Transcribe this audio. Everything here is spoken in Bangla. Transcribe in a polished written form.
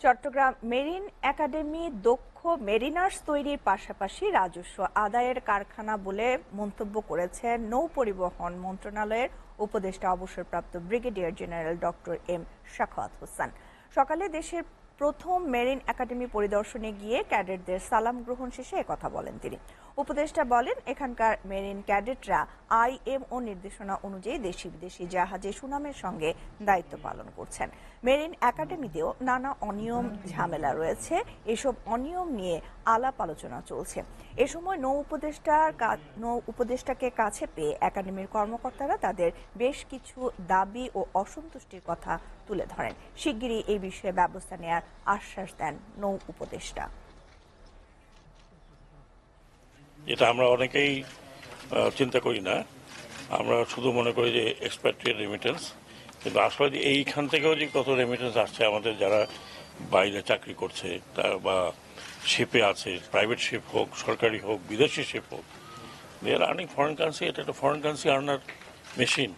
চট্টগ্রাম মেরিন একাডেমি দক্ষ মেরিনার্স তৈরির পাশাপাশি রাজস্ব আদায়ের কারখানা বলে মন্তব্য করেছেন নৌ পরিবহন মন্ত্রণালয়ের উপদেষ্টা অবসরপ্রাপ্ত brigadier general doctor M Sakhawat Hossain. সকালে দেশের প্রথম মেরিন একাডেমি পরিদর্শনে গিয়ে ক্যাডেটদের সালাম গ্রহণ শেষে একথা বলেন তিনি। উপদেষ্টা বলেন, এখানকার মেরিন ক্যাডেটরা আইএমও নির্দেশনা অনুযায়ী দেশি বিদেশি জাহাজে সুনামের সঙ্গে দায়িত্ব পালন করছেন। মেরিন একাডেমিতেও নানা অনিয়ম ঝামেলা রয়েছে, এসব অনিয়ম নিয়ে আলাপ আলোচনা চলছে। এ সময় নৌ উপদেষ্টাকে কাছে পেয়ে একাডেমির কর্মকর্তারা তাদের বেশ কিছু দাবি ও অসন্তুষ্টির কথা তুলে ধরেন। শিগগিরই এই বিষয়ে ব্যবস্থা নেওয়ার আশ্বাস দেন নৌ উপদেষ্টা। এটা আমরা অনেকেই চিন্তা করি না, আমরা শুধু মনে করি যে এক্সপ্যাট্রিয়েট রেমিটেন্স, কিন্তু আসলে যে এইখান থেকেও যে কত রেমিটেন্স আসছে আমাদের যারা বাইরে চাকরি করছে বা শিপে আছে, প্রাইভেট শিপ হোক, সরকারি হোক, বিদেশি শিপ হোক, দে আর আর্নিং ফরেন কারেন্সি। এটা একটা ফরেন কারেন্সি আর্নার মেশিন।